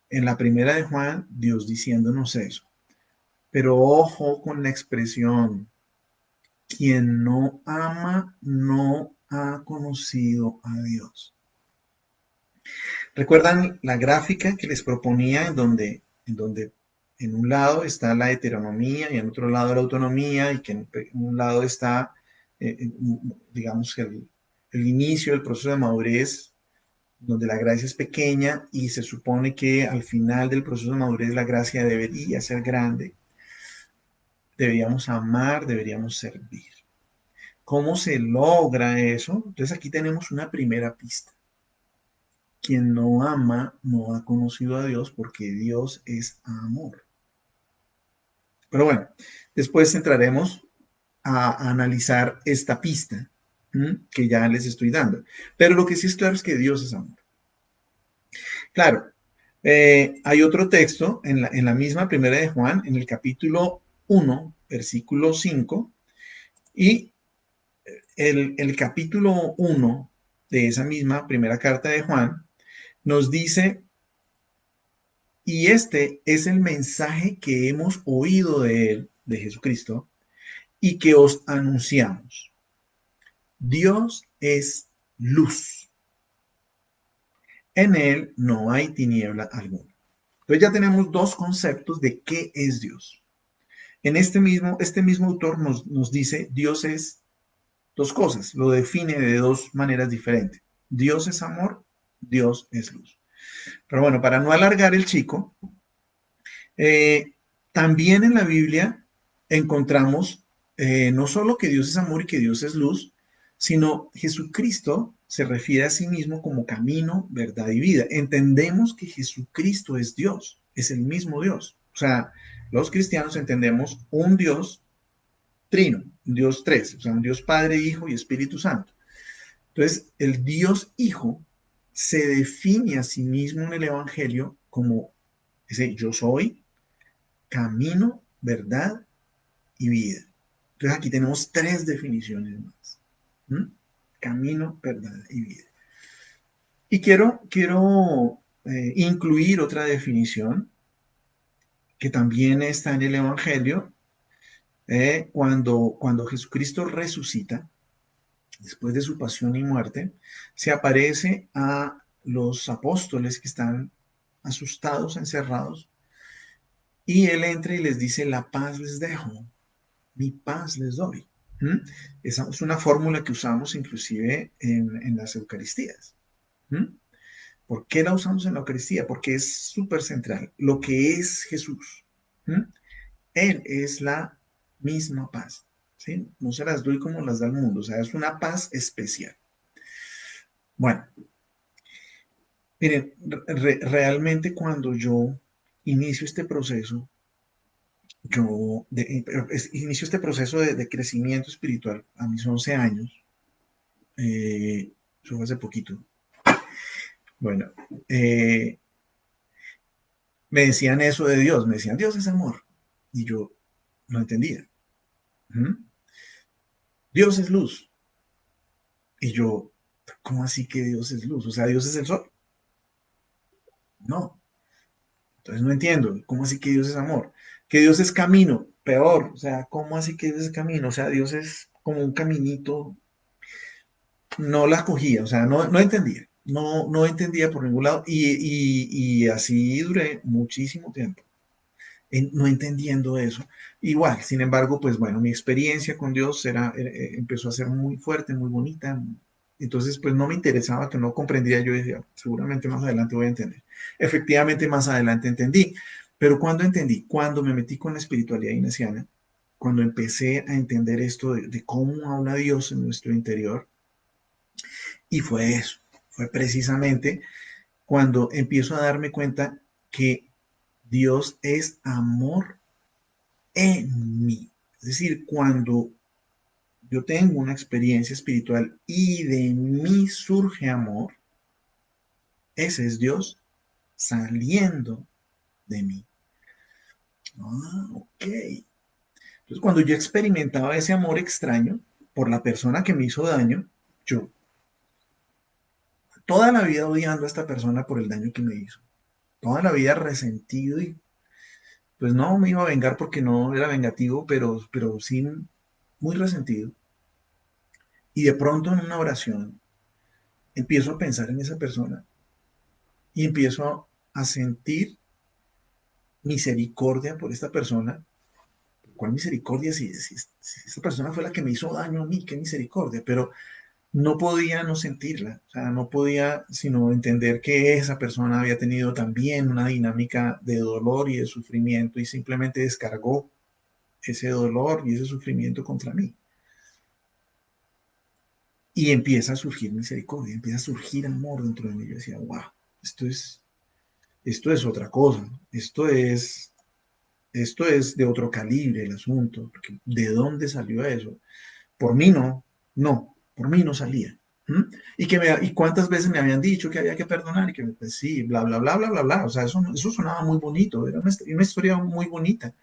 En la primera de Juan, Dios diciéndonos eso. Pero ojo con la expresión, quien no ama no ha conocido a Dios. ¿Recuerdan la gráfica que les proponía en donde en un lado está la heteronomía y en otro lado la autonomía y que en un lado está, digamos, el inicio del proceso de madurez, donde la gracia es pequeña y se supone que al final del proceso de madurez la gracia debería ser grande, deberíamos amar, deberíamos servir. ¿Cómo se logra eso? Entonces aquí tenemos una primera pista. Quien no ama no ha conocido a Dios porque Dios es amor. Pero bueno, después entraremos a analizar esta pista que ya les estoy dando. Pero lo que sí es claro es que Dios es amor. Claro, hay otro texto en la misma primera de Juan, en el capítulo 1, versículo 5, y el capítulo 1 de esa misma primera carta de Juan nos dice, y este es el mensaje que hemos oído de él, de Jesucristo, y que os anunciamos. Dios es luz. En él no hay tiniebla alguna. Entonces ya tenemos dos conceptos de qué es Dios. Este mismo autor nos dice, Dios es dos cosas, lo define de dos maneras diferentes. Dios es amor, Dios es luz. Pero bueno, para no alargar el chico, eh, también en la Biblia encontramos no solo que Dios es amor y que Dios es luz, sino Jesucristo se refiere a sí mismo como camino, verdad y vida. Entendemos que Jesucristo es Dios, es el mismo Dios. O sea, los cristianos entendemos un Dios trino, un Dios tres, o sea, un Dios Padre, Hijo y Espíritu Santo. Entonces, el Dios Hijo se define a sí mismo en el Evangelio como ese yo soy, camino, verdad y vida. Entonces aquí tenemos tres definiciones más. ¿Mm? Camino, verdad y vida. Y quiero incluir otra definición que también está en el Evangelio. Cuando Jesucristo resucita, después de su pasión y muerte, se aparece a los apóstoles que están asustados, encerrados, y él entra y les dice, la paz les dejo, mi paz les doy. ¿Mm? Esa es una fórmula que usamos inclusive en las Eucaristías. ¿Mm? ¿Por qué la usamos en la Eucaristía? Porque es súper central. Lo que es Jesús. ¿Mm? Él es la misma paz. ¿Sí? No se las doy como las da el mundo. O sea, es una paz especial. Bueno, miren, realmente cuando yo inicio este proceso, inicio este proceso de crecimiento espiritual a mis 11 años, eso fue hace poquito. Bueno, eh, me decían eso de Dios, me decían, Dios es amor. Y yo no entendía. ¿Mm? Dios es luz. Y yo, ¿cómo así que Dios es luz? O sea, Dios es el sol. No. Entonces no entiendo. ¿Cómo así que Dios es amor? Que Dios es camino. Peor. O sea, ¿cómo así que Dios es camino? O sea, Dios es como un caminito. No la cogía. O sea, no entendía. No entendía por ningún lado. Y así duré muchísimo tiempo. No entendiendo eso. Igual, sin embargo, pues bueno, mi experiencia con Dios empezó a ser muy fuerte, muy bonita. Entonces, pues no me interesaba, que no comprendía. Yo decía, seguramente más adelante voy a entender. Efectivamente, más adelante entendí. Pero cuando entendí, cuando me metí con la espiritualidad ignaciana, cuando empecé a entender esto de cómo habla Dios en nuestro interior, y fue eso, fue precisamente cuando empiezo a darme cuenta que Dios es amor en mí. Es decir, cuando yo tengo una experiencia espiritual y de mí surge amor, ese es Dios saliendo de mí. Ah, ok. Entonces, cuando yo experimentaba ese amor extraño por la persona que me hizo daño, yo toda la vida odiando a esta persona por el daño que me hizo, toda la vida resentido y pues no me iba a vengar porque no era vengativo, pero sí muy resentido. Y de pronto en una oración empiezo a pensar en esa persona y empiezo a sentir misericordia por esta persona. ¿Cuál misericordia si esta persona fue la que me hizo daño a mí? ¿Qué misericordia? Pero no podía no sentirla, o sea, no podía sino entender que esa persona había tenido también una dinámica de dolor y de sufrimiento y simplemente descargó ese dolor y ese sufrimiento contra mí. Y empieza a surgir misericordia, empieza a surgir amor dentro de mí. Yo decía, wow, esto es, esto es otra cosa, esto es de otro calibre el asunto, porque ¿de dónde salió eso? Por mí no, por mí no salía. ¿Mm? Y cuántas veces me habían dicho que había que perdonar y que pues sí, bla, bla, bla, bla, bla, bla. O sea, eso sonaba muy bonito, era una historia muy bonita.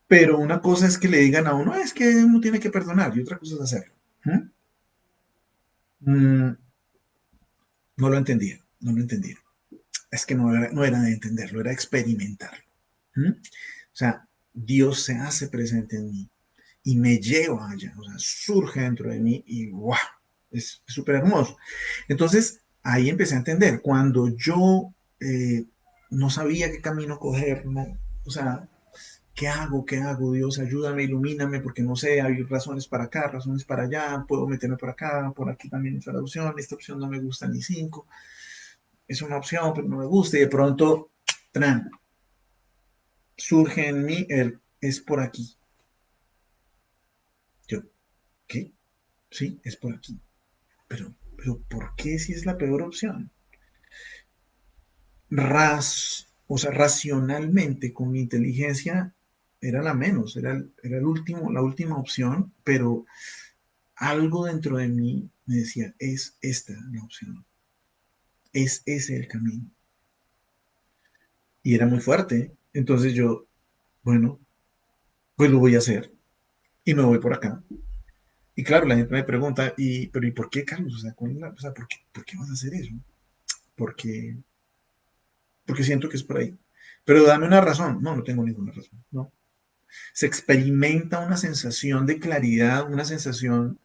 Pero una cosa es que le digan a uno, es que uno tiene que perdonar, y otra cosa es hacerlo. ¿Mm? Mm, no lo entendía, no lo entendía. Es que no era de entenderlo, era experimentarlo. ¿Mm? O sea, Dios se hace presente en mí y me lleva allá, o sea, surge dentro de mí y ¡wow! Es súper hermoso. Entonces, ahí empecé a entender, cuando yo no sabía qué camino coger, no, o sea, ¿qué hago? ¿Qué hago? Dios, ayúdame, ilumíname, porque no sé, hay razones para acá, razones para allá, puedo meterme por acá, por aquí también está la opción, esta opción no me gusta ni cinco, es una opción, pero no me gusta, y de pronto, ¡tran! Surge en mí es por aquí. Yo, ¿qué? Sí, es por aquí. Pero ¿por qué si es la peor opción? O sea, racionalmente, con mi inteligencia, era la menos, era el último, la última opción, pero algo dentro de mí me decía, es esta la opción, es ese el camino. Y era muy fuerte. Entonces yo, bueno, pues lo voy a hacer y me voy por acá. Y claro, la gente me pregunta, pero ¿y por qué, Carlos? O sea, o sea, por qué vas a hacer eso? Porque, porque siento que es por ahí. Pero dame una razón. No, no tengo ninguna razón. No. Se experimenta una sensación de claridad, una sensación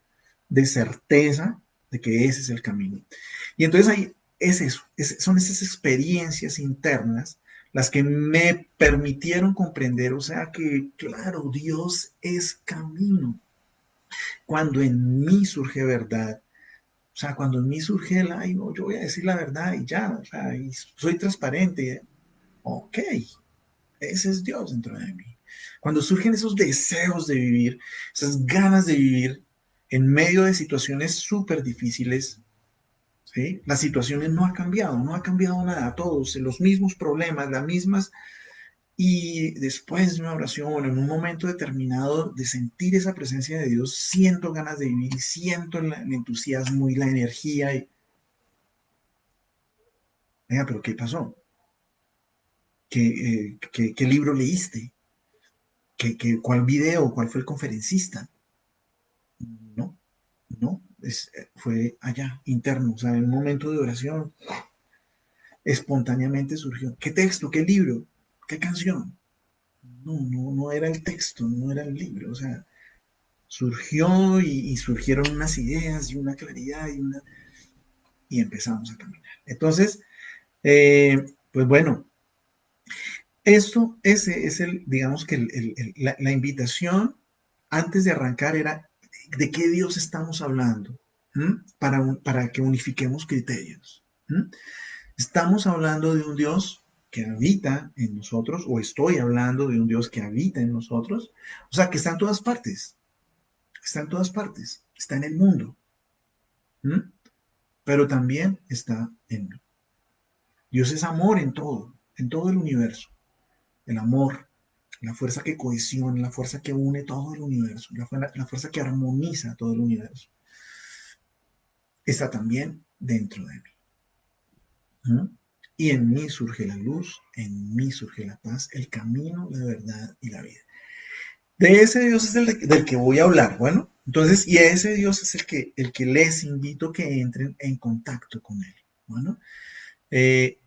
de certeza de que ese es el camino. Y entonces ahí es eso, son esas experiencias internas las que me permitieron comprender, o sea que, claro, Dios es camino. Cuando en mí surge verdad, o sea, cuando en mí surge el, ay, no, yo voy a decir la verdad y ya, o sea, y soy transparente, ok, ese es Dios dentro de mí. Cuando surgen esos deseos de vivir, esas ganas de vivir en medio de situaciones súper difíciles, ¿sí? Las situaciones no ha cambiado nada, todos los mismos problemas, las mismas, y después de una oración, en un momento determinado de sentir esa presencia de Dios, siento ganas de vivir, siento el entusiasmo y la energía, y, venga, pero ¿qué pasó? ¿Qué libro leíste? ¿Cuál video? ¿Cuál fue el conferencista? No, no, fue allá, interno, o sea, en un momento de oración, espontáneamente surgió. ¿Qué texto? ¿Qué libro? ¿Qué canción? No era el texto, no era el libro, o sea, surgió y surgieron unas ideas y una claridad y empezamos a caminar. Entonces, pues bueno, ese es digamos que la invitación antes de arrancar era de qué Dios estamos hablando, para que unifiquemos criterios. ¿M? Estamos hablando de un Dios que habita en nosotros, o estoy hablando de un Dios que habita en nosotros, o sea, que está en todas partes, está en todas partes, está en el mundo. ¿M? pero también está en mí. Dios es amor en todo el universo. El amor, la fuerza que cohesiona, la fuerza que une todo el universo, la fuerza que armoniza todo el universo, está también dentro de mí. ¿Mm? Y en mí surge la luz, en mí surge la paz, el camino, la verdad y la vida. De ese Dios es del que voy a hablar, bueno. Entonces, y ese Dios es el que les invito que entren en contacto con él. Bueno, eh,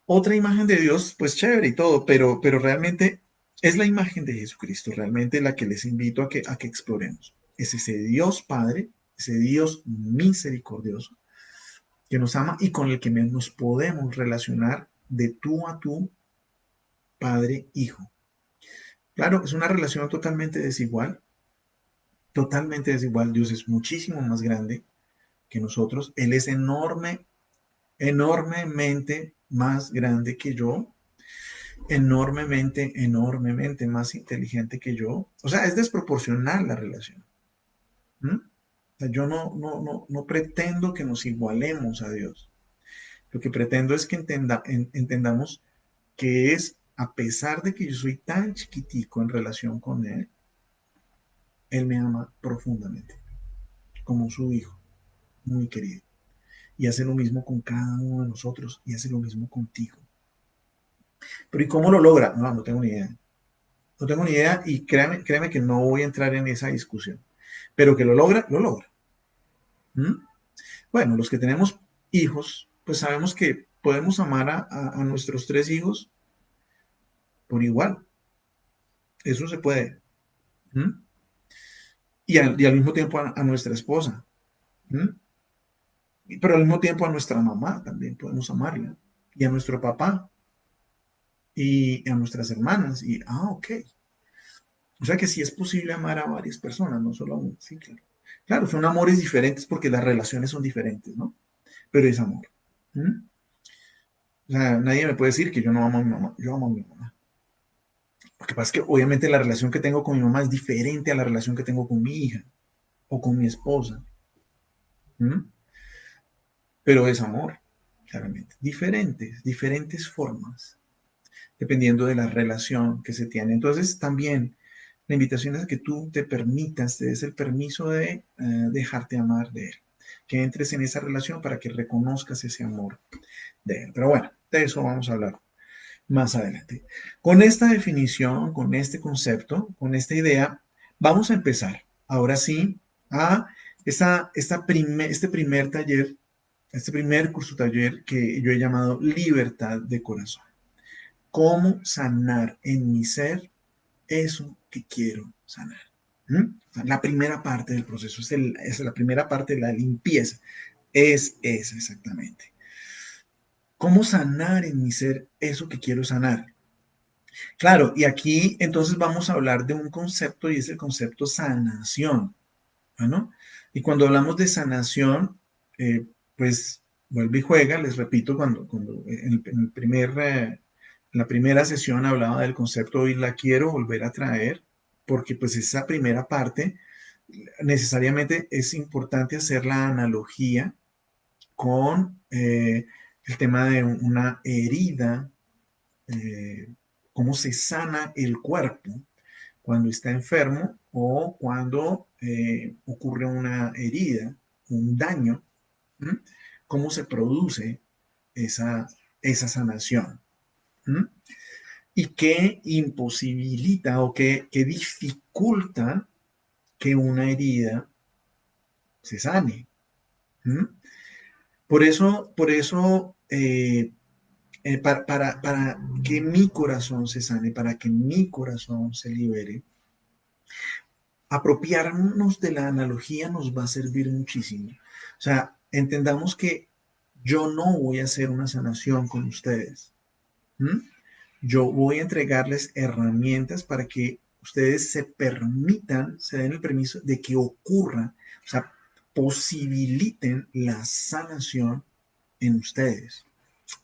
otra imagen de Dios, pues chévere y todo, pero realmente es la imagen de Jesucristo, realmente la que les invito a que exploremos. Es ese Dios Padre, ese Dios misericordioso, que nos ama y con el que nos podemos relacionar de tú a tú, Padre-Hijo. Claro, es una relación totalmente desigual, totalmente desigual. Dios es muchísimo más grande que nosotros. Él es enorme, enormemente más grande que yo, enormemente, enormemente más inteligente que yo. O sea, es desproporcional la relación. ¿Mm? O sea, yo no pretendo que nos igualemos a Dios. Lo que pretendo es que entendamos que es, a pesar de que yo soy tan chiquitico en relación con Él me ama profundamente, como su hijo, muy querido. Y hace lo mismo con cada uno de nosotros y hace lo mismo contigo. Pero ¿y cómo lo logra? No, no tengo ni idea. No tengo ni idea y créame que no voy a entrar en esa discusión. Pero que lo logra, lo logra. ¿Mm? Bueno, los que tenemos hijos, pues sabemos que podemos amar a nuestros tres hijos por igual. Eso se puede. ¿Mm? Y al mismo tiempo a nuestra esposa. ¿Mm? Pero al mismo tiempo a nuestra mamá también podemos amarla. Y a nuestro papá y a nuestras hermanas. Ok. O sea que sí es posible amar a varias personas, no solo a una. Sí, claro. Claro, son amores diferentes porque las relaciones son diferentes, ¿no? Pero es amor. ¿Mm? O sea, nadie me puede decir que yo no amo a mi mamá. Yo amo a mi mamá. Lo que pasa es que obviamente la relación que tengo con mi mamá es diferente a la relación que tengo con mi hija o con mi esposa. ¿Mm? Pero es amor, claramente. Diferentes formas, dependiendo de la relación que se tiene. Entonces, también la invitación es a que tú te permitas, te des el permiso de dejarte amar de él, que entres en esa relación para que reconozcas ese amor de él. Pero bueno, de eso vamos a hablar más adelante. Con esta definición, con este concepto, con esta idea, vamos a empezar ahora sí a este primer taller, este primer curso taller que yo he llamado Libertad de Corazón. Cómo sanar en mi ser eso que quiero sanar. ¿Mm? O sea, la primera parte del proceso es la primera parte de la limpieza. Es esa exactamente. ¿Cómo sanar en mi ser eso que quiero sanar? Claro, y aquí entonces vamos a hablar de un concepto y es el concepto sanación. ¿No? Y cuando hablamos de sanación, pues vuelve y juega, les repito, cuando en el en la primera sesión hablaba del concepto y la quiero volver a traer, porque pues esa primera parte necesariamente es importante hacer la analogía con el tema de una herida, eh, cómo se sana el cuerpo cuando está enfermo o cuando ocurre una herida, un daño, ¿m? Cómo se produce esa sanación. ¿M? Y qué imposibilita o qué dificulta que una herida se sane. ¿M? Por eso para que mi corazón se sane, para que mi corazón se libere, apropiarnos de la analogía nos va a servir muchísimo. O sea, entendamos que yo no voy a hacer una sanación con ustedes. ¿Mm? Yo voy a entregarles herramientas para que ustedes se permitan, se den el permiso de que ocurra, o sea, posibiliten la sanación en ustedes.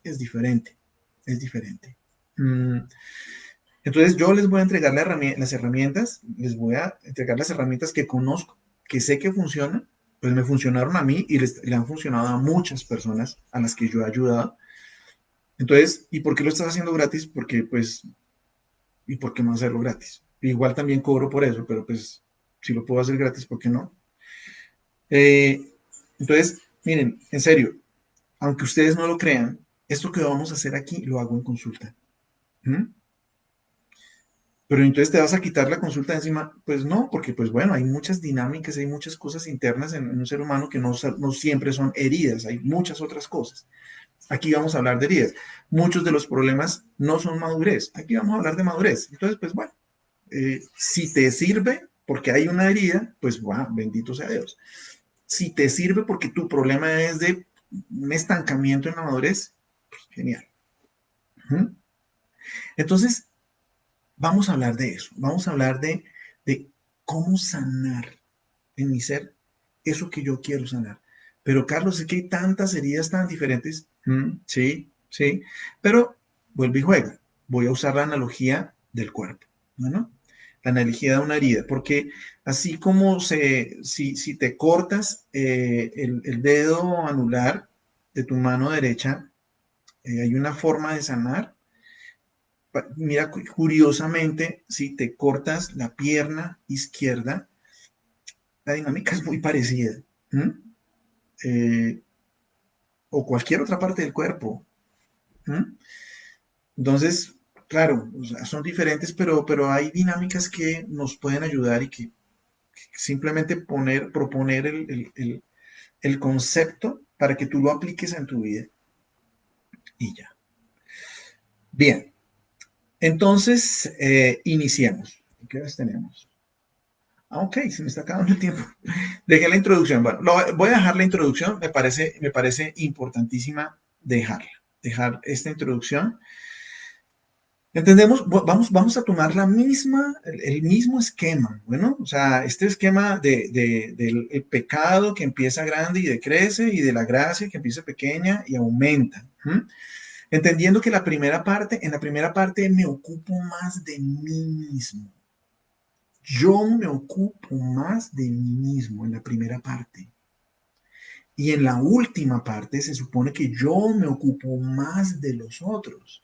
Es diferente, es diferente. Entonces yo les voy a entregar las herramientas, les voy a entregar las herramientas que conozco, que sé que funcionan, pues me funcionaron a mí y le han funcionado a muchas personas a las que yo he ayudado. Entonces, ¿y por qué lo estás haciendo gratis? Porque, pues, ¿y por qué no hacerlo gratis? Igual también cobro por eso, pero pues, si lo puedo hacer gratis, ¿por qué no? Eh, entonces, miren, en serio, aunque ustedes no lo crean, esto que vamos a hacer aquí lo hago en consulta. ¿Mm? Pero entonces te vas a quitar la consulta de encima. Pues no, porque pues bueno, hay muchas dinámicas, hay muchas cosas internas en un ser humano que no siempre son heridas, hay muchas otras cosas. Aquí vamos a hablar de heridas. Muchos de los problemas no son madurez. Aquí vamos a hablar de madurez. Entonces, pues bueno, si te sirve porque hay una herida, pues wow, bendito sea Dios. Si te sirve porque tu problema es de un estancamiento en la madurez, pues genial. ¿Mm? Entonces, vamos a hablar de eso. Vamos a hablar de cómo sanar en mi ser eso que yo quiero sanar. Pero Carlos, es que hay tantas heridas tan diferentes. Sí, sí. Pero vuelve y juega. Voy a usar la analogía del cuerpo, ¿no? La analogía de una herida, porque así como si te cortas el dedo anular de tu mano derecha, hay una forma de sanar. Mira, curiosamente, si te cortas la pierna izquierda, la dinámica es muy parecida. ¿Mm? Eh, o cualquier otra parte del cuerpo. ¿Mm? Entonces, claro, o sea, son diferentes, pero hay dinámicas que nos pueden ayudar y que simplemente proponer el concepto para que tú lo apliques en tu vida y ya. Bien, entonces iniciemos. ¿Qué horas tenemos? Ah, ok, se me está acabando el tiempo. Dejé la introducción. Bueno, voy a dejar la introducción. Me parece importantísima dejar esta introducción. ¿Entendemos? Vamos a tomar el mismo esquema. Bueno, o sea, este esquema del el pecado que empieza grande y decrece y de la gracia que empieza pequeña y aumenta. ¿Mm? Entendiendo que en la primera parte me ocupo más de mí mismo. Yo me ocupo más de mí mismo en la primera parte. Y en la última parte se supone que yo me ocupo más de los otros.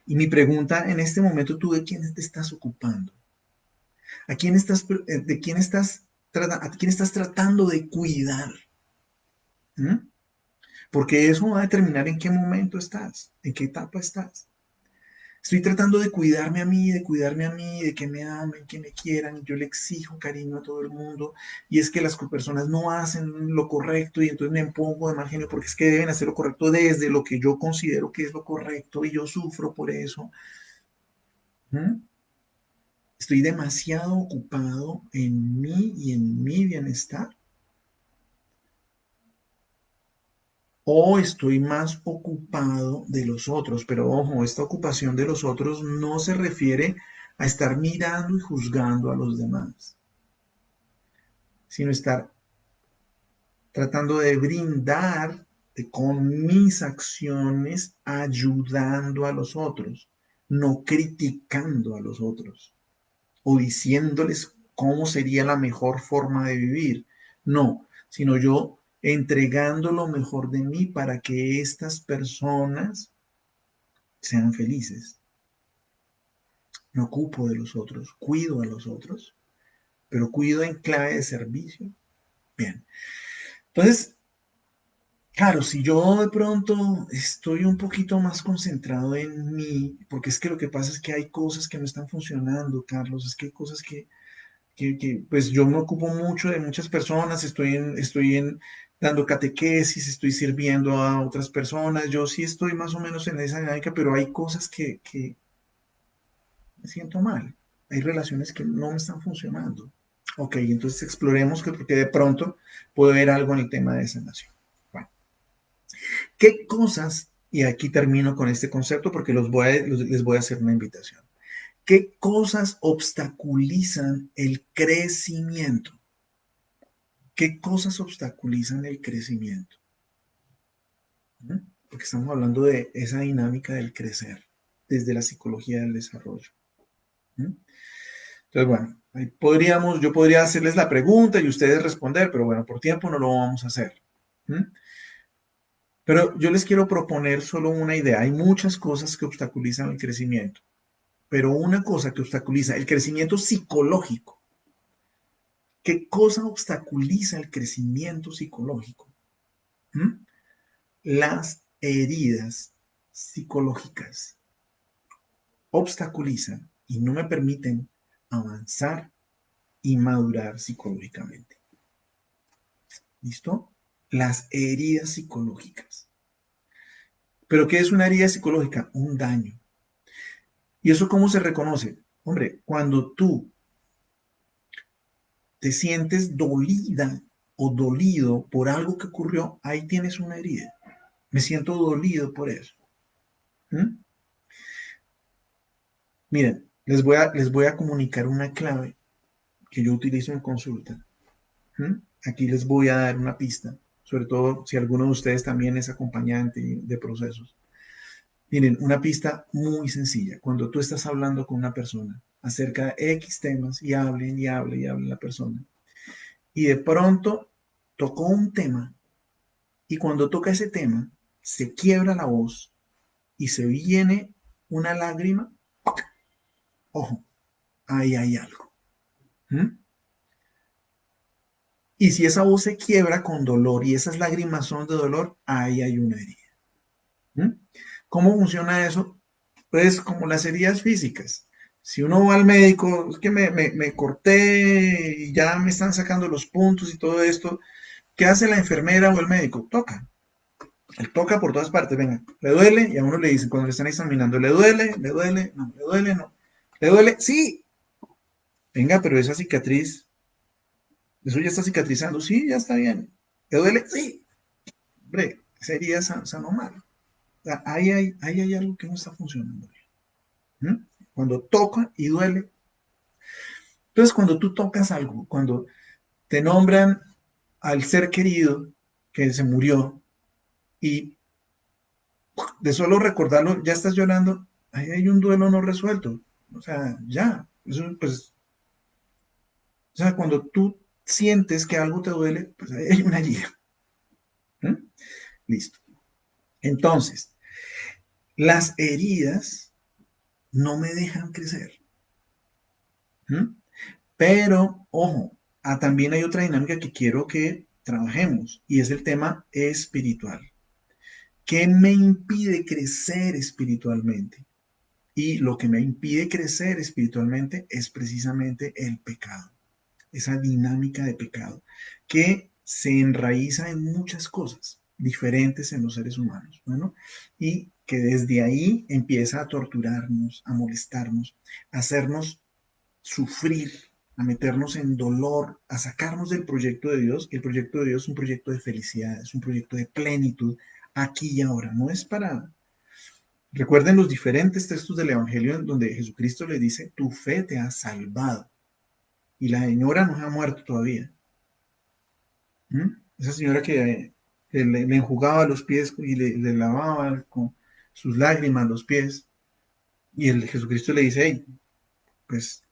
Y mi pregunta en este momento, ¿tú de quién te estás ocupando? ¿A quién estás, de quién estás, a quién estás tratando de cuidar? ¿Mm? Porque eso va a determinar en qué momento estás, en qué etapa estás. Estoy tratando de cuidarme a mí, de que me amen, que me quieran. Yo le exijo cariño a todo el mundo. Y es que las personas no hacen lo correcto y entonces me pongo de mal genio porque es que deben hacer lo correcto desde lo que yo considero que es lo correcto y yo sufro por eso. ¿Mm? Estoy demasiado ocupado en mí y en mi bienestar. O estoy más ocupado de los otros, pero ojo, esta ocupación de los otros no se refiere a estar mirando y juzgando a los demás, sino estar tratando de brindar con mis acciones, ayudando a los otros, no criticando a los otros o diciéndoles cómo sería la mejor forma de vivir. No, sino yo entregando lo mejor de mí para que estas personas sean felices. Me ocupo de los otros, cuido a los otros, pero cuido en clave de servicio. Bien. Entonces, claro, si yo de pronto estoy un poquito más concentrado en mí, porque es que lo que pasa es que hay cosas que no están funcionando, Carlos, es que hay cosas pues yo me ocupo mucho de muchas personas, estoy dando catequesis, estoy sirviendo a otras personas, yo sí estoy más o menos en esa dinámica, pero hay cosas que me siento mal, hay relaciones que no me están funcionando. Ok, entonces exploremos porque de pronto puede haber algo en el tema de sanación. Bueno, ¿qué cosas, y aquí termino con este concepto porque les voy a hacer una invitación, qué cosas obstaculizan el crecimiento? ¿Qué cosas obstaculizan el crecimiento? ¿Mm? Porque estamos hablando de esa dinámica del crecer desde la psicología del desarrollo. ¿Mm? Entonces, bueno, Ahí yo podría hacerles la pregunta y ustedes responder, pero bueno, por tiempo no lo vamos a hacer. ¿Mm? Pero yo les quiero proponer solo una idea. Hay muchas cosas que obstaculizan el crecimiento, pero una cosa que obstaculiza el crecimiento psicológico. ¿Qué cosa obstaculiza el crecimiento psicológico? ¿Mm? Las heridas psicológicas obstaculizan y no me permiten avanzar y madurar psicológicamente. ¿Listo? Las heridas psicológicas. ¿Pero qué es una herida psicológica? Un daño. ¿Y eso cómo se reconoce? Hombre, cuando tú te sientes dolida o dolido por algo que ocurrió, ahí tienes una herida. Me siento dolido por eso. ¿Mm? Miren, les voy a comunicar una clave que yo utilizo en consulta. ¿Mm? Aquí les voy a dar una pista, sobre todo si alguno de ustedes también es acompañante de procesos. Miren, una pista muy sencilla. Cuando tú estás hablando con una persona acerca de X temas y hablen y hablen y hablen la persona, y de pronto tocó un tema, y cuando toca ese tema, se quiebra la voz y se viene una lágrima, ojo, ahí hay algo. ¿Mm? Y si esa voz se quiebra con dolor y esas lágrimas son de dolor, ahí hay una herida. ¿Mm? ¿Cómo funciona eso? Pues como las heridas físicas. Si uno va al médico, es que me corté y ya me están sacando los puntos y todo esto, ¿qué hace la enfermera o el médico? Toca. Él toca por todas partes, venga, le duele, y a uno le dicen cuando le están examinando, le duele, no, le duele, no, le duele, sí, venga, pero esa cicatriz, eso ya está cicatrizando, sí, ya está bien, le duele, sí, hombre, esa herida sanó mal. O sea, ahí hay algo que no está funcionando bien. ¿Mm? Cuando toca y duele. Entonces, cuando tú tocas algo, cuando te nombran al ser querido que se murió y de solo recordarlo ya estás llorando, ahí hay un duelo no resuelto. O sea, ya, eso pues, o sea, cuando tú sientes que algo te duele, pues ahí hay una herida. ¿Mm? Listo. Entonces, las heridas no me dejan crecer. ¿Mm? Pero, ojo, también hay otra dinámica que quiero que trabajemos y es el tema espiritual. ¿Qué me impide crecer espiritualmente? Y lo que me impide crecer espiritualmente es precisamente el pecado, esa dinámica de pecado, que se enraiza en muchas cosas diferentes en los seres humanos, bueno, y que desde ahí empieza a torturarnos, a molestarnos, a hacernos sufrir, a meternos en dolor, a sacarnos del proyecto de Dios. El proyecto de Dios es un proyecto de felicidad, es un proyecto de plenitud aquí y ahora, no es para... Recuerden los diferentes textos del Evangelio en donde Jesucristo le dice, tu fe te ha salvado. Y la señora no se ha muerto todavía. ¿Mm? Esa señora que le enjugaba los pies y le lavaba con sus lágrimas los pies. Y el Jesucristo le dice, hey, pues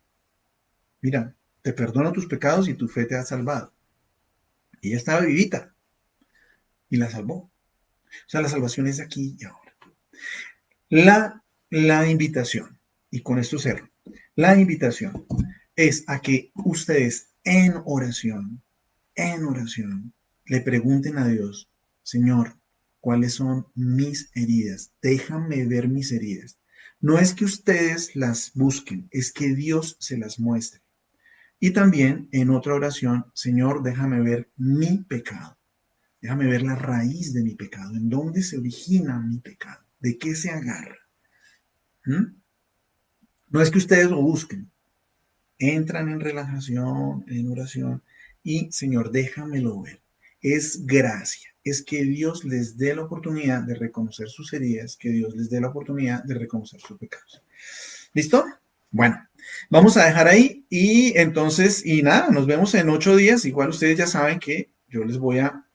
mira, te perdono tus pecados y tu fe te ha salvado. Y ella estaba vivita y la salvó. O sea, la salvación es aquí y ahora. La invitación, y con esto cierro, la invitación es a que ustedes en oración, le pregunten a Dios, Señor, ¿cuáles son mis heridas? Déjame ver mis heridas. No es que ustedes las busquen, es que Dios se las muestre. Y también en otra oración, Señor, déjame ver mi pecado. Déjame ver la raíz de mi pecado, en dónde se origina mi pecado, de qué se agarra. ¿Mm? No es que ustedes lo busquen, entran en relajación, en oración, y Señor, déjamelo ver. Es gracia, es que Dios les dé la oportunidad de reconocer sus heridas, que Dios les dé la oportunidad de reconocer sus pecados. ¿Listo? Bueno, vamos a dejar ahí y entonces, y nada, nos vemos en 8 días. Igual ustedes ya saben que yo les voy a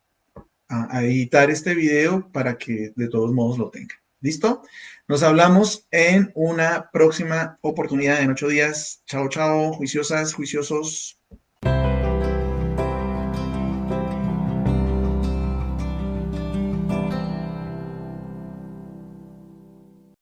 editar este video para que de todos modos lo tengan. ¿Listo? Nos hablamos en una próxima oportunidad en 8 días. Chao, chao, juiciosas, juiciosos.